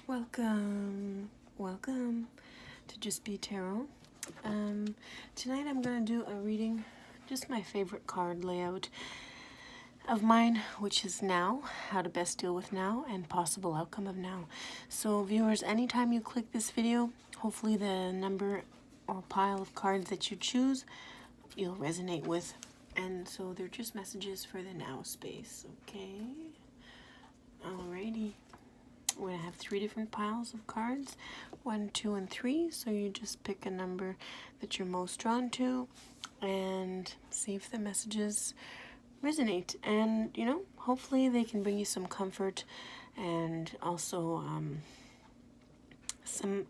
Welcome to Just Be Tarot. Tonight I'm going to do a reading, just my favorite card layout of mine, which is now, how to best deal with now, and possible outcome of now. So viewers, anytime you click this video, hopefully the number or pile of cards that you choose, you'll resonate with. And so they're just messages for the now space, okay? Alrighty. We're going to have 3 different piles of cards, 1, 2, and 3. So you just pick a number that you're most drawn to and see if the messages resonate. And, you know, hopefully they can bring you some comfort and also some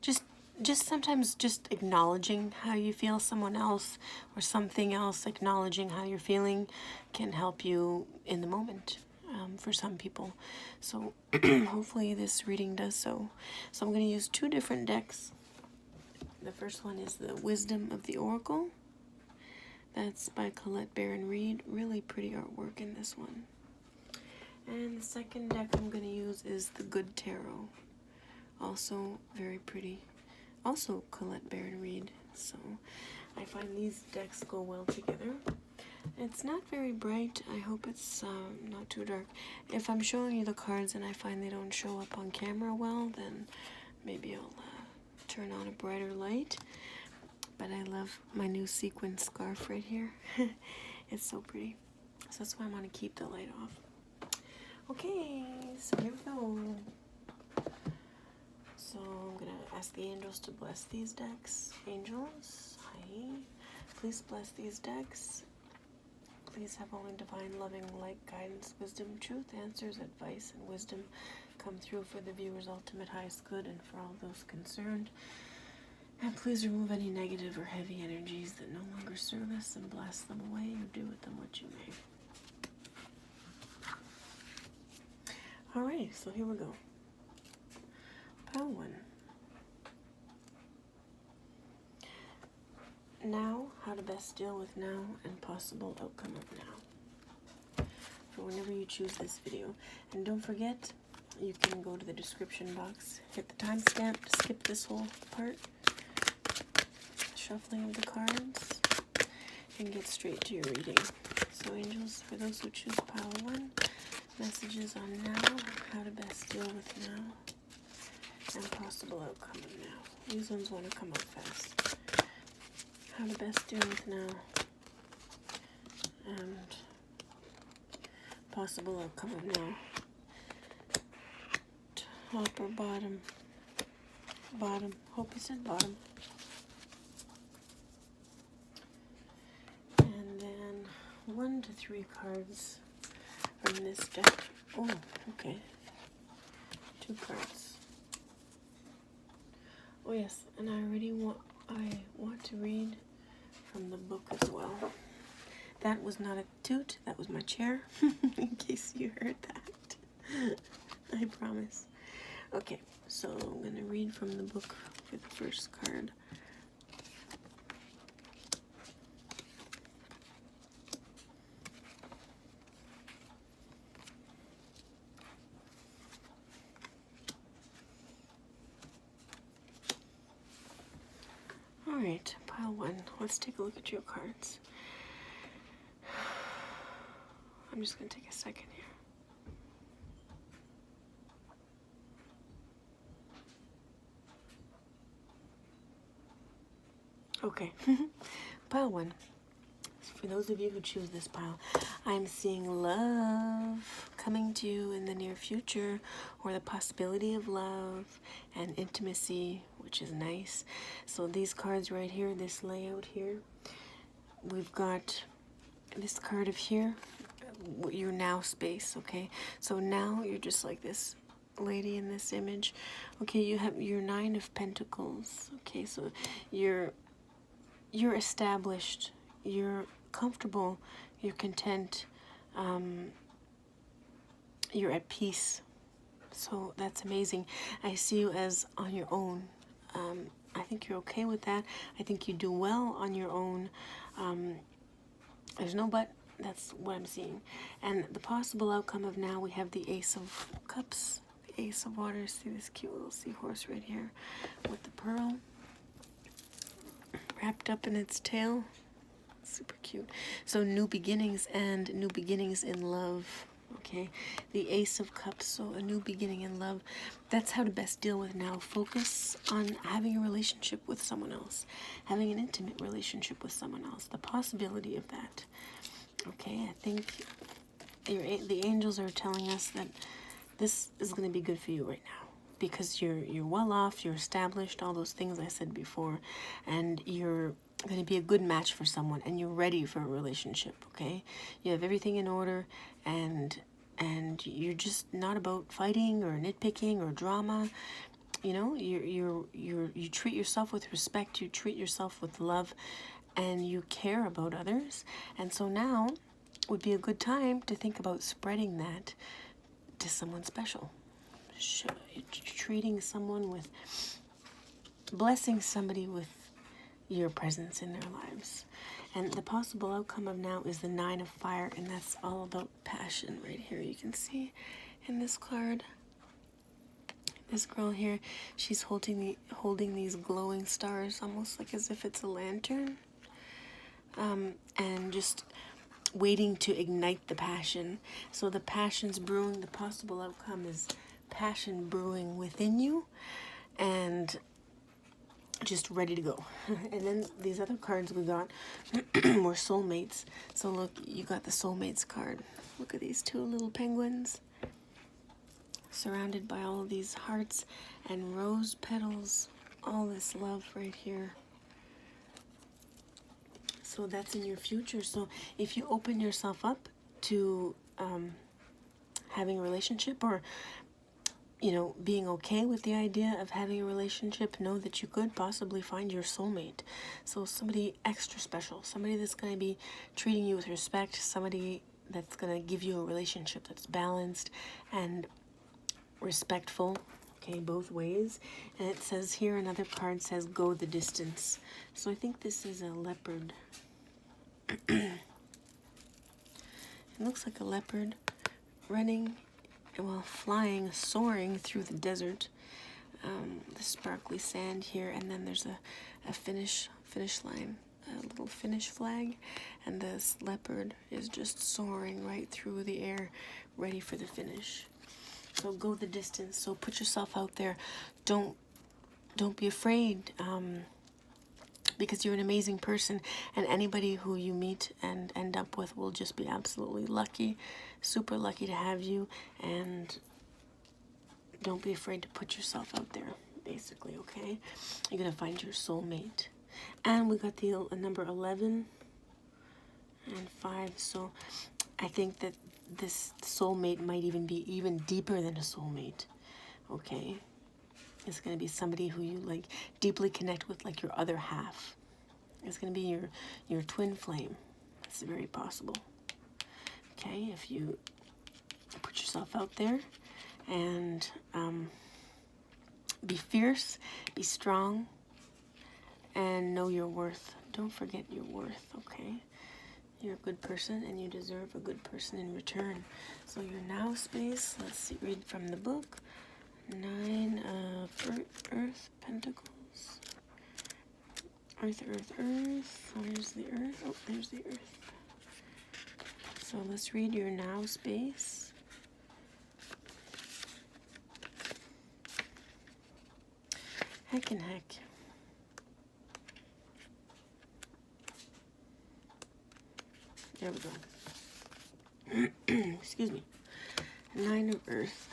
just sometimes just acknowledging how you feel, someone else or something else acknowledging how you're feeling can help you in the moment. For some people. So hopefully this reading does so. So I'm going to use 2 different decks. The first one is the Wisdom of the Oracle. That's by Colette Baron Reed. Really pretty artwork in this one. And the second deck I'm going to use is the Good Tarot. Also very pretty. Also Colette Baron Reed. So I find these decks go well together. It's not very bright. I hope it's not too dark. If I'm showing you the cards and I find they don't show up on camera well, then maybe I'll turn on a brighter light. But I love my new sequin scarf right here. It's so pretty. So that's why I want to keep the light off. Okay, so here we go. So I'm going to ask the angels to bless these decks. Angels, hi. Please bless these decks. Please have only divine, loving, light, guidance, wisdom, truth, answers, advice, and wisdom come through for the viewer's ultimate highest good and for all those concerned. And please remove any negative or heavy energies that no longer serve us and blast them away or do with them what you may. Alright, so here we go. Pile 1. Now, how to best deal with now and possible outcome of now. For whenever you choose this video. And don't forget, you can go to the description box, hit the timestamp to skip this whole part, shuffling of the cards, and get straight to your reading. So angels, for those who choose pile 1, messages on now, how to best deal with now, and possible outcome of now. These ones want to come out fast. How to best deal with now and possible outcome of now. Top or bottom? Bottom. Hope you said bottom. And then 1 to 3 cards from this deck. Oh, okay. 2 cards. Oh yes, and I want to read from the book as well. That was not a toot, that was my chair, in case you heard that. I promise. Okay, so I'm going to read from the book for the first card. Alright, pile 1. Let's take a look at your cards. I'm just going to take a second here. Okay, pile 1. For those of you who choose this pile, I'm seeing love coming to you in the near future, or the possibility of love and intimacy, which is nice. So these cards right here, this layout here, we've got this card of here, your now space, okay? So now you're just like this lady in this image. Okay, you have your 9 of Pentacles. Okay, so you're established, you're comfortable, you're content, you're at peace. So that's amazing. I see you as on your own. I think you're okay with that. I think you do well on your own. There's no but. That's what I'm seeing. And the possible outcome of now, we have the Ace of Cups. The Ace of Water. See this cute little seahorse right here with the pearl wrapped up in its tail. Super cute. So new beginnings and new beginnings in love. Okay, the Ace of Cups, so a new beginning in love. That's how to best deal with now. Focus on having a relationship with someone else, having an intimate relationship with someone else, the possibility of that. Okay, I think the angels are telling us that this is going to be good for you right now, because you're well off, you're established, all those things I said before, and you're going to be a good match for someone, and you're ready for a relationship. Okay, you have everything in order, and you're just not about fighting or nitpicking or drama. You know, you treat yourself with respect, you treat yourself with love, and you care about others. And so now would be a good time to think about spreading that to someone special. Treating someone with, blessing somebody with your presence in their lives. And the possible outcome of now is the Nine of Fire, and that's all about passion right here. You can see in this card, this girl here, she's holding these glowing stars, almost like as if it's a lantern, and just waiting to ignite the passion. So the passion's brewing. The possible outcome is passion brewing within you, and just ready to go. And then these other cards we got were soulmates. So look, you got the soulmates card. Look at these two little penguins surrounded by all of these hearts and rose petals, all this love right here. So that's in your future. So if you open yourself up to having a relationship, or you know, being okay with the idea of having a relationship, know that you could possibly find your soulmate. So somebody extra special, somebody that's going to be treating you with respect, somebody that's going to give you a relationship that's balanced and respectful, okay, both ways. And it says here, another card says, go the distance. So I think this is a leopard. It looks like a leopard running, well, flying, soaring through the desert. The sparkly sand here, and then there's a finish line, a little finish flag, and this leopard is just soaring right through the air, ready for the finish. So go the distance. So put yourself out there. Don't be afraid, because you're an amazing person, and anybody who you meet and end up with will just be absolutely lucky, super lucky to have you. And don't be afraid to put yourself out there, basically, okay? You're going to find your soulmate. And we got the number 11 and 5, so I think that this soulmate might even be even deeper than a soulmate, okay? It's going to be somebody who you like deeply connect with, like your other half. It's going to be your twin flame. It's very possible. Okay, if you put yourself out there and be fierce, be strong, and know your worth. Don't forget your worth, okay? You're a good person, and you deserve a good person in return. So your now space, let's see, read from the book. 9 of Earth Pentacles. Earth. Where's the Earth? Oh, there's the Earth. So let's read your now space. Heck and heck. There we go. Excuse me. 9 of Earth.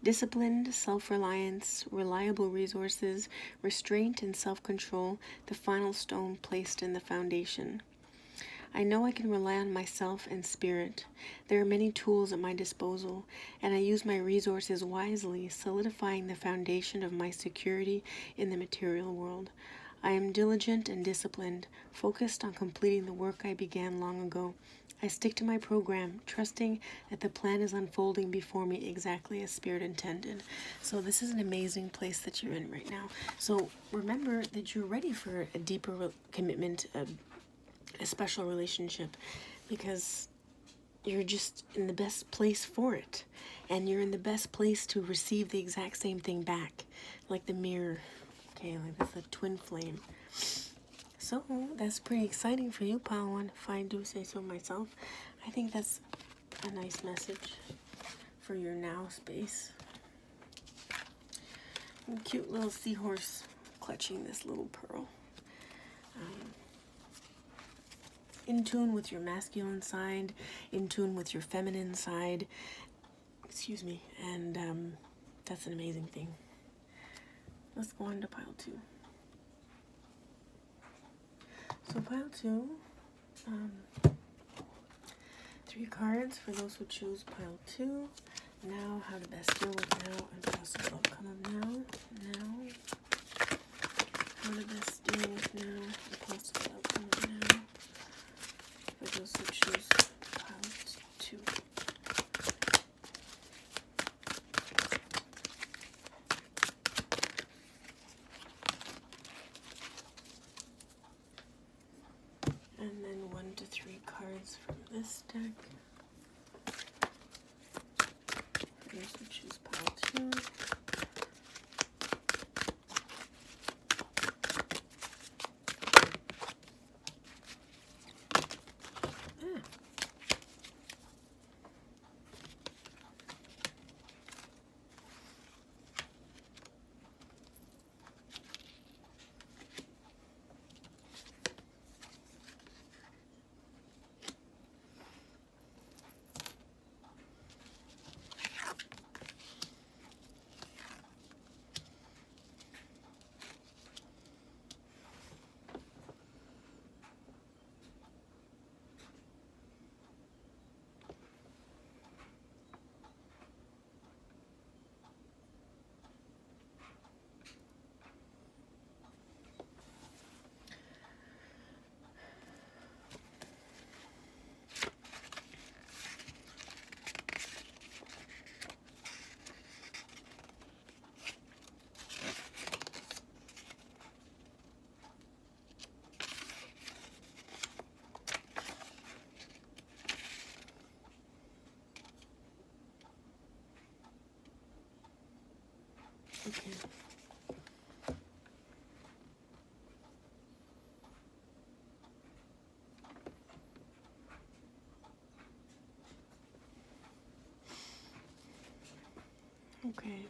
Disciplined, self-reliance, reliable resources, restraint and self-control, the final stone placed in the foundation. I know I can rely on myself and spirit. There are many tools at my disposal, and I use my resources wisely, solidifying the foundation of my security in the material world. I am diligent and disciplined, focused on completing the work I began long ago. I stick to my program, trusting that the plan is unfolding before me exactly as Spirit intended. So this is an amazing place that you're in right now. So remember that you're ready for a deeper commitment, a special relationship, because you're just in the best place for it. And you're in the best place to receive the exact same thing back. Like the mirror. Okay, like that's a twin flame. So that's pretty exciting for you, Pile 1, if I do say so myself. I think that's a nice message for your now space. And cute little seahorse clutching this little pearl. In tune with your masculine side, in tune with your feminine side. Excuse me. And that's an amazing thing. Let's go on to pile 2. So pile 2, 3 cards for those who choose pile 2. Now, how to best deal with now and possible outcome of now. How to best deal with now and possible outcome of now. For those who choose pile 2. And then 1 to 3 cards from this deck. For those who choose pile 2. Okay. Okay.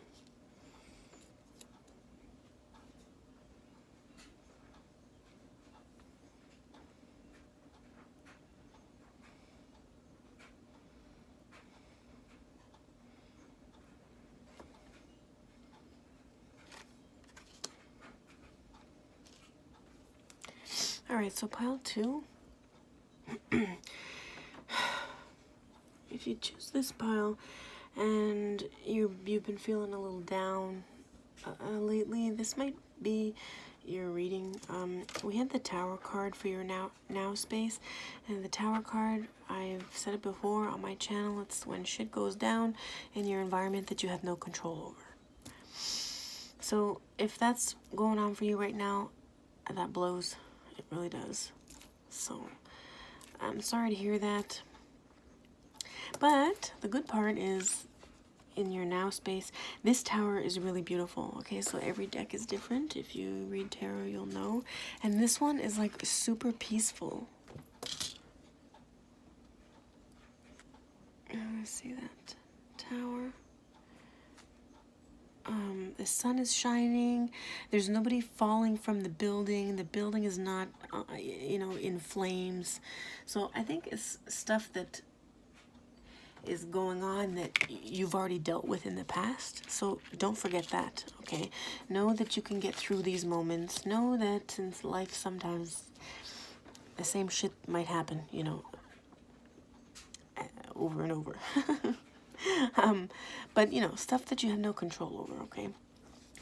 All right, so pile 2. If you choose this pile and you've been feeling a little down lately, this might be your reading. We had the Tower card for your now space, and the Tower card, I've said it before on my channel, it's when shit goes down in your environment that you have no control over. So if that's going on for you right now, that blows. It really does. So I'm sorry to hear that. But the good part is, in your now space, this tower is really beautiful. Okay, so every deck is different. If you read tarot, you'll know. And this one is like super peaceful. Let's see that tower. The sun is shining. There's nobody falling from the building. The building is not, in flames. So I think it's stuff that is going on that you've already dealt with in the past. So don't forget that, okay? Know that you can get through these moments. Know that in life sometimes the same shit might happen, over and over. But, stuff that you have no control over, okay?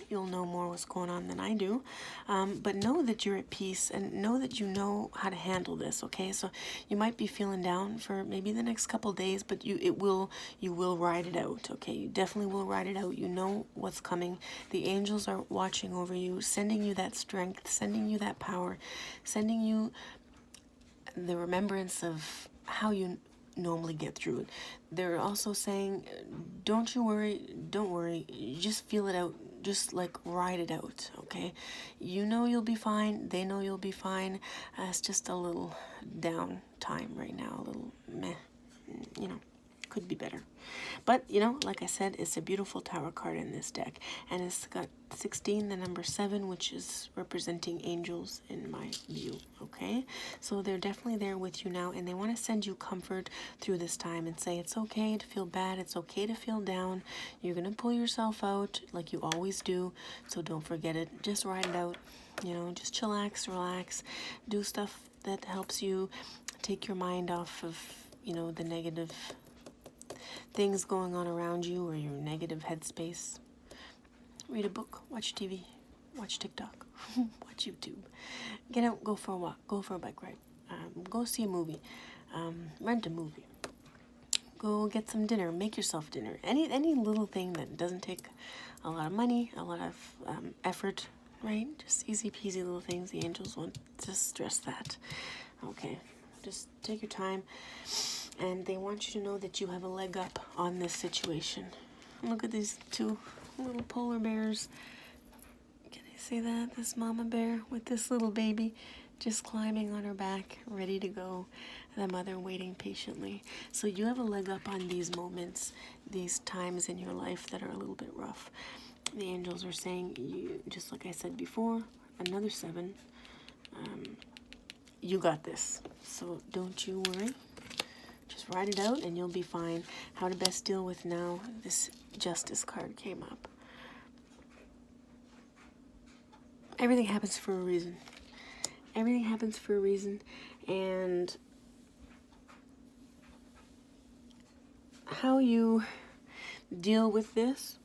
You'll know more what's going on than I do. But know that you're at peace and know that you know how to handle this, okay? So you might be feeling down for maybe the next couple days, but you will ride it out, okay? You definitely will ride it out. You know what's coming. The angels are watching over you, sending you that strength, sending you that power, sending you the remembrance of how you normally get through it. They're also saying, don't you worry, don't worry, you just feel it out, just like ride it out, okay? You know you'll be fine, they know you'll be fine. It's just a little down time right now, a little meh, you know, could be better. But, you know, like I said, it's a beautiful Tower card in this deck. And it's got 16, the number 7, which is representing angels in my view, okay? So they're definitely there with you now, and they want to send you comfort through this time and say it's okay to feel bad, it's okay to feel down. You're going to pull yourself out like you always do, so don't forget it. Just ride it out, you know, just chillax, relax, do stuff that helps you take your mind off of, you know, the negative things going on around you or your negative headspace. Read a book, watch TV, watch TikTok, watch YouTube. Get out, go for a walk, go for a bike ride, go see a movie, rent a movie, go get some dinner, make yourself dinner. Any little thing that doesn't take a lot of money, a lot of effort, right? Just easy peasy little things. The angels won't just stress that. Okay, just take your time. And they want you to know that you have a leg up on this situation. Look at these two little polar bears. Can I say that? This mama bear with this little baby just climbing on her back, ready to go. The mother waiting patiently. So you have a leg up on these moments, these times in your life that are a little bit rough. The angels are saying, you, just like I said before, another 7. You got this. So don't you worry. Just write it out and you'll be fine. How to best deal with now. This Justice card came up. Everything happens for a reason. Everything happens for a reason. And how you deal with this,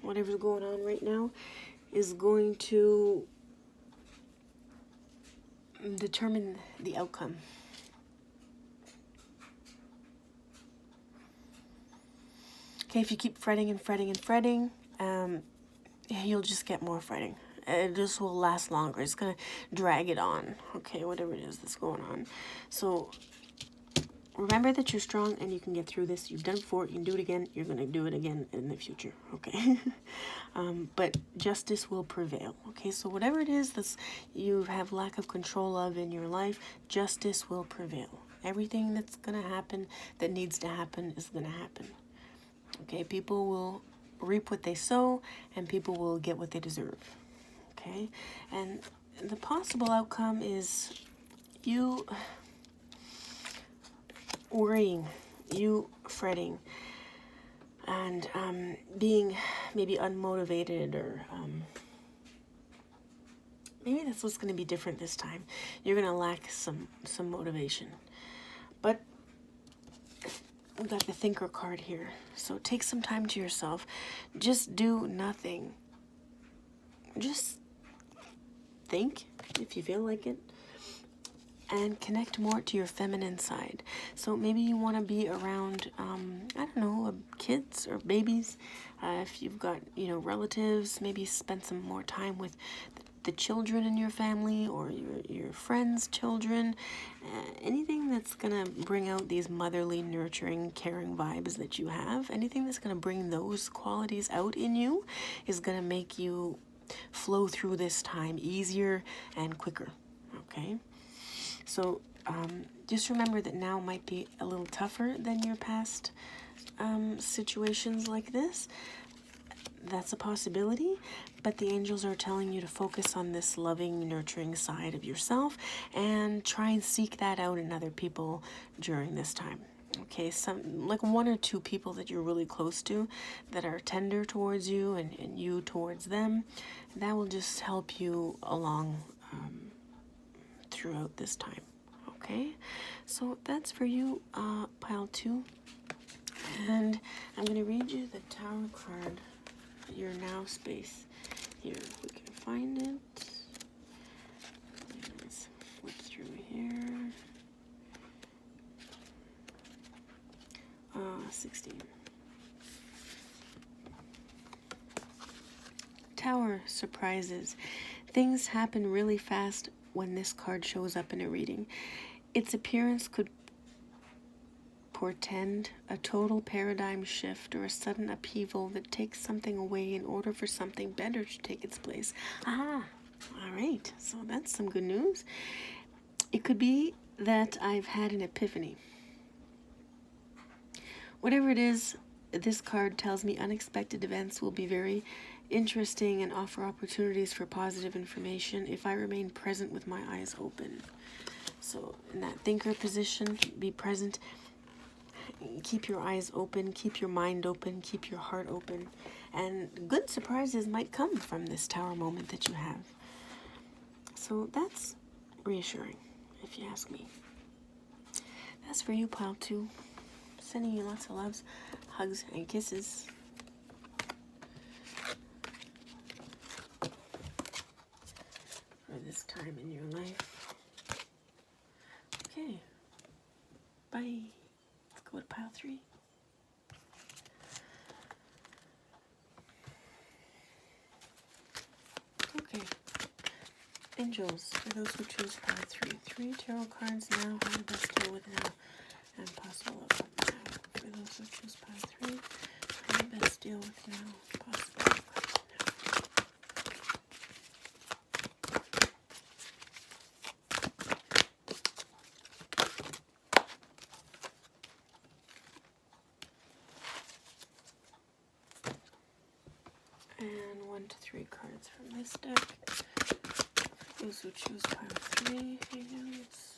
whatever's going on right now, is going to determine the outcome. Okay, if you keep fretting and fretting and fretting, you'll just get more fretting. It just will last longer. It's going to drag it on, okay, whatever it is that's going on. So remember that you're strong and you can get through this. You've done it before. You can do it again. You're going to do it again in the future, okay? But justice will prevail, okay? So whatever it is that you have lack of control of in your life, justice will prevail. Everything that's going to happen, that needs to happen, is going to happen. Okay, people will reap what they sow, and people will get what they deserve. Okay, and the possible outcome is you worrying, you fretting, and being maybe unmotivated, or maybe that's what's going to be different this time. You're going to lack some motivation. But we got the Thinker card here. So take some time to yourself. Just do nothing. Just think if you feel like it. And connect more to your feminine side. So maybe you want to be around, I don't know, kids or babies. If you've got, you know, relatives, maybe spend some more time with the children in your family, or your friends' children. Anything that's going to bring out these motherly, nurturing, caring vibes that you have. Anything that's going to bring those qualities out in you is going to make you flow through this time easier and quicker. Okay? So just remember that now might be a little tougher than your past situations like this. That's a possibility, but the angels are telling you to focus on this loving, nurturing side of yourself and try and seek that out in other people during this time. Okay, some like 1 or 2 people that you're really close to that are tender towards you, and you towards them. That will just help you along throughout this time. Okay, so that's for you, pile 2. And I'm going to read you the Tower card, your now space here, if we can find it. Let's flip through here. 16. Tower surprises. Things happen really fast when this card shows up in a reading. Its appearance could portend a total paradigm shift or a sudden upheaval that takes something away in order for something better to take its place. Ah, all right, so that's some good news. It could be that I've had an epiphany. Whatever it is, this card tells me unexpected events will be very interesting and offer opportunities for positive information if I remain present with my eyes open. So in that thinker position, be present. Keep your eyes open, keep your mind open, keep your heart open. And good surprises might come from this tower moment that you have. So that's reassuring, if you ask me. That's for you, pile 2. Sending you lots of loves, hugs, and kisses. For this time in your life. Okay. Bye. Let's go to pile 3. Okay. Angels, for those who choose pile 3. 3 tarot cards now, how to best deal with now, and possible outcome now. For those who choose pile 3, how to best deal with now, possible outcome now. And 1 to 3 cards from this deck. For those who choose pile 3, angels.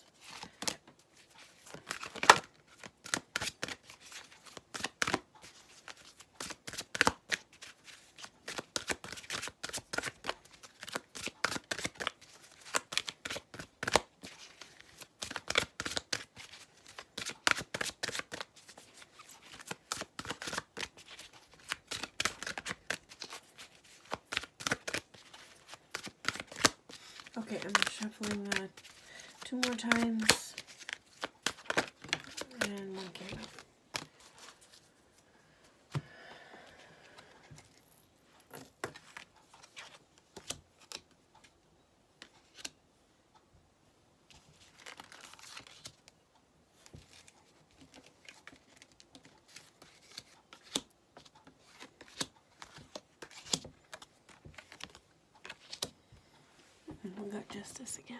Okay, I'm shuffling 2 more times, and 1 came up. We got justice again.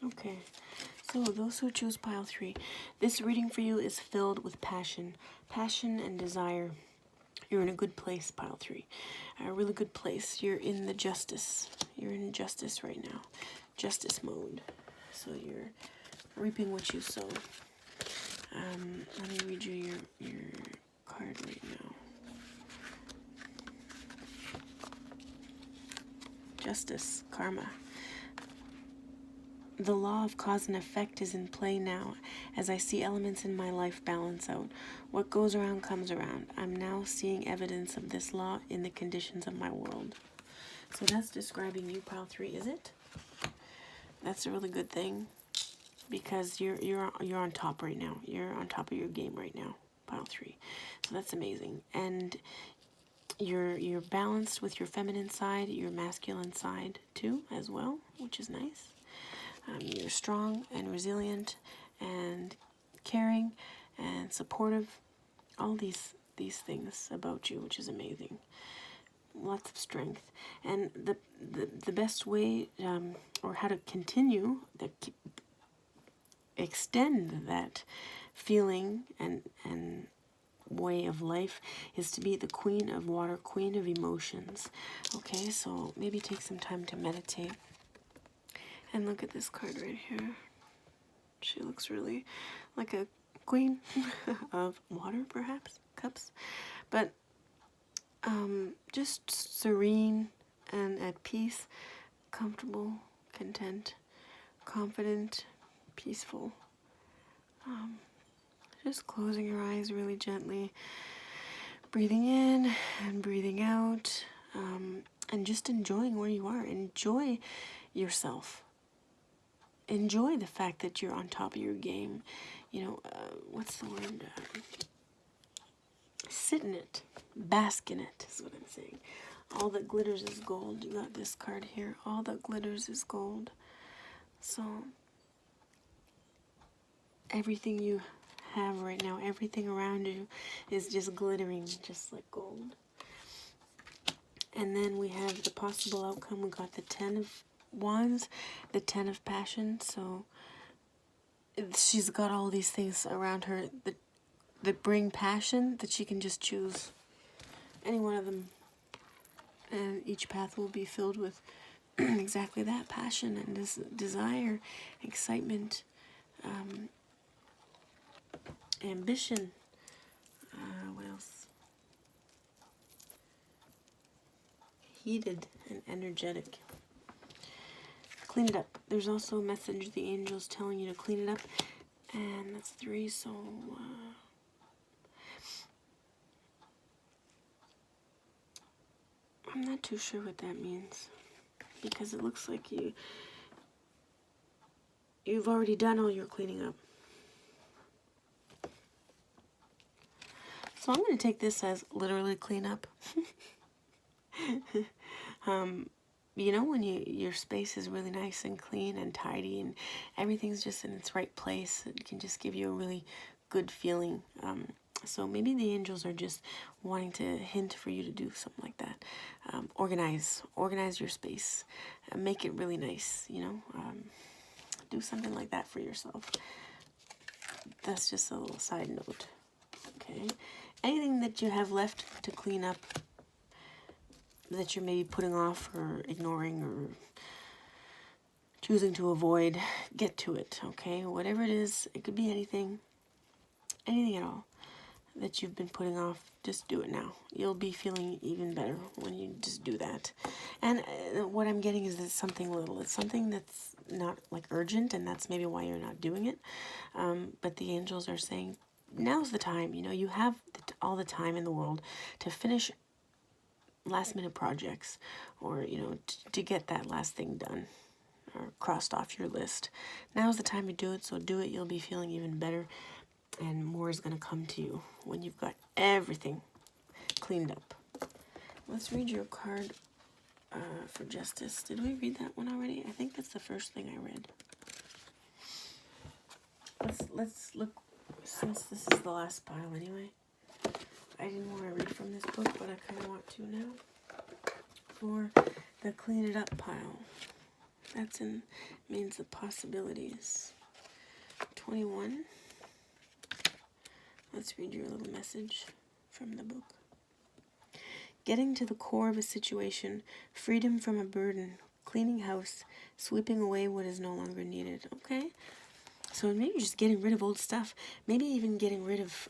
Okay, so those who choose pile 3, this reading for you is filled with passion and desire. You're in a good place, pile 3. A really good place. You're in the justice. You're in justice right now. Justice mode. So you're reaping what you sow. Let me read you your card right now. Justice, karma. The law of cause and effect is in play now, as I see elements in my life balance out. What goes around comes around. I'm now seeing evidence of this law in the conditions of my world. So that's describing you, pile 3, is it? That's a really good thing, because you're on top right now. You're on top of your game right now, pile 3. So that's amazing. And you're balanced with your feminine side, your masculine side too, as well, which is nice. You're strong and resilient and caring and supportive. All these things about you, which is amazing. Lots of strength. And the best way, or how to continue, extend that feeling and way of life, is to be the queen of water, queen of emotions. Okay, so maybe take some time to meditate. And look at this card right here. She looks really like a queen of water, perhaps, cups. But just serene and at peace, comfortable, content, confident, peaceful. Just closing your eyes really gently, breathing in and breathing out. and just enjoying where you are. Enjoy yourself. Enjoy the fact that you're on top of your game. You know, what's the word? Sit in it. Bask in it is what I'm saying. All that glitters is gold. You got this card here. All that glitters is gold. So, everything you have right now, everything around you is just glittering, just like gold. And then we have the possible outcome. We got the 10 of Wands, the 10 of Passion. So, she's got all these things around her that bring passion, that she can just choose any one of them. And each path will be filled with exactly that, passion and desire, excitement, ambition. What else? Heated and energetic. Clean it up. There's also a message the angels telling you to clean it up. And that's 3, so... I'm not too sure what that means. Because it looks like you've already done all your cleaning up. So I'm going to take this as literally clean up. You know, when your space is really nice and clean and tidy and everything's just in its right place, it can just give you a really good feeling. So maybe the angels are just wanting to hint for you to do something like that. Organize your space, make it really nice, you know. Do something like that for yourself. That's just a little side note. Okay. Anything that you have left to clean up that you're maybe putting off or ignoring or choosing to avoid, get to it, okay? Whatever it is, it could be anything at all that you've been putting off, just do it now. You'll be feeling even better when you just do that. And what I'm getting is that it's something little. It's something that's not like urgent, and that's maybe why you're not doing it. But the angels are saying, now's the time. You know, you have all the time in the world to finish last minute projects, or you know, to get that last thing done or crossed off your list. Now's the time to do it, so do it. You'll be feeling even better, and more is going to come to you when you've got everything cleaned up. Let's read your card for Justice. Did we read that one already? I think that's the first thing I read. Let's look, since this is the last pile anyway. I didn't want to read from this book, but I kind of want to now. For the clean it up pile. That's means the possibilities. 21. Let's read your little message from the book. Getting to the core of a situation, freedom from a burden, cleaning house, sweeping away what is no longer needed. Okay? So maybe just getting rid of old stuff. Maybe even getting rid of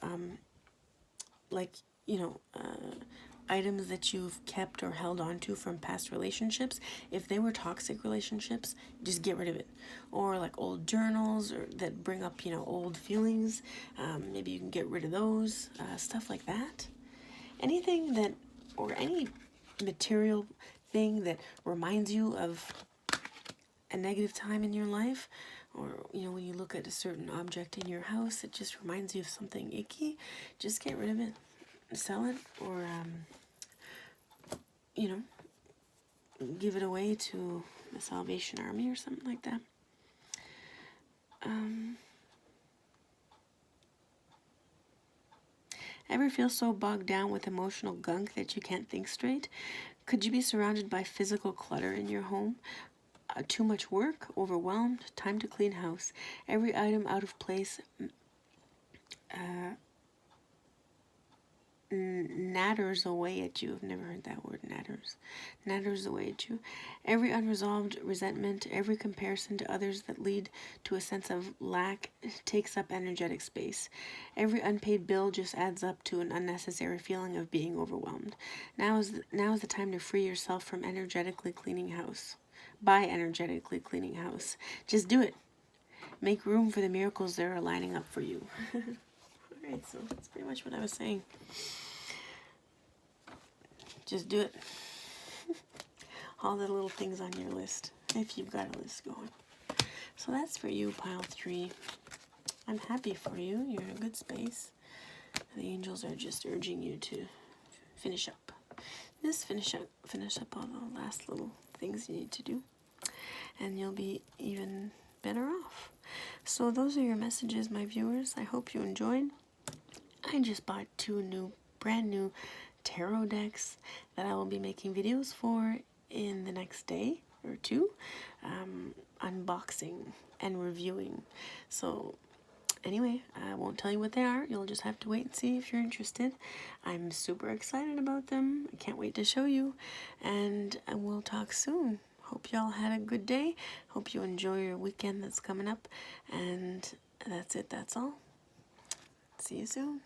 items that you've kept or held on to from past relationships. If they were toxic relationships, just get rid of it. Or like old journals or that bring up, old feelings. Maybe you can get rid of those, stuff like that. Anything that, or any material thing that reminds you of a negative time in your life, or when you look at a certain object in your house, it just reminds you of something icky, just get rid of it, sell it, or give it away to the Salvation Army or something like that. Ever feel so bogged down with emotional gunk that you can't think straight? Could you be surrounded by physical clutter in your home? Too much work, overwhelmed, time to clean house. Every item out of place natters away at you. I've never heard that word, natters. Natters away at you. Every unresolved resentment, every comparison to others that lead to a sense of lack takes up energetic space. Every unpaid bill just adds up to an unnecessary feeling of being overwhelmed. Now is the time to free yourself from energetically cleaning house. By energetically cleaning house. Just do it. Make room for the miracles that are lining up for you. Alright, so that's pretty much what I was saying. Just do it. all the little things on your list, if you've got a list going. So that's for you, pile 3. I'm happy for you. You're in a good space. The angels are just urging you to finish up. Just finish up all the last little things you need to do, and you'll be even better off. So those are your messages, my viewers. I hope you enjoyed. I just bought 2 brand new tarot decks that I will be making videos for in the next day or 2, unboxing and reviewing. So anyway, I won't tell you what they are. You'll just have to wait and see if you're interested. I'm super excited about them. I can't wait to show you, and we'll talk soon. Hope y'all had a good day. Hope you enjoy your weekend that's coming up, and that's it. That's all. See you soon.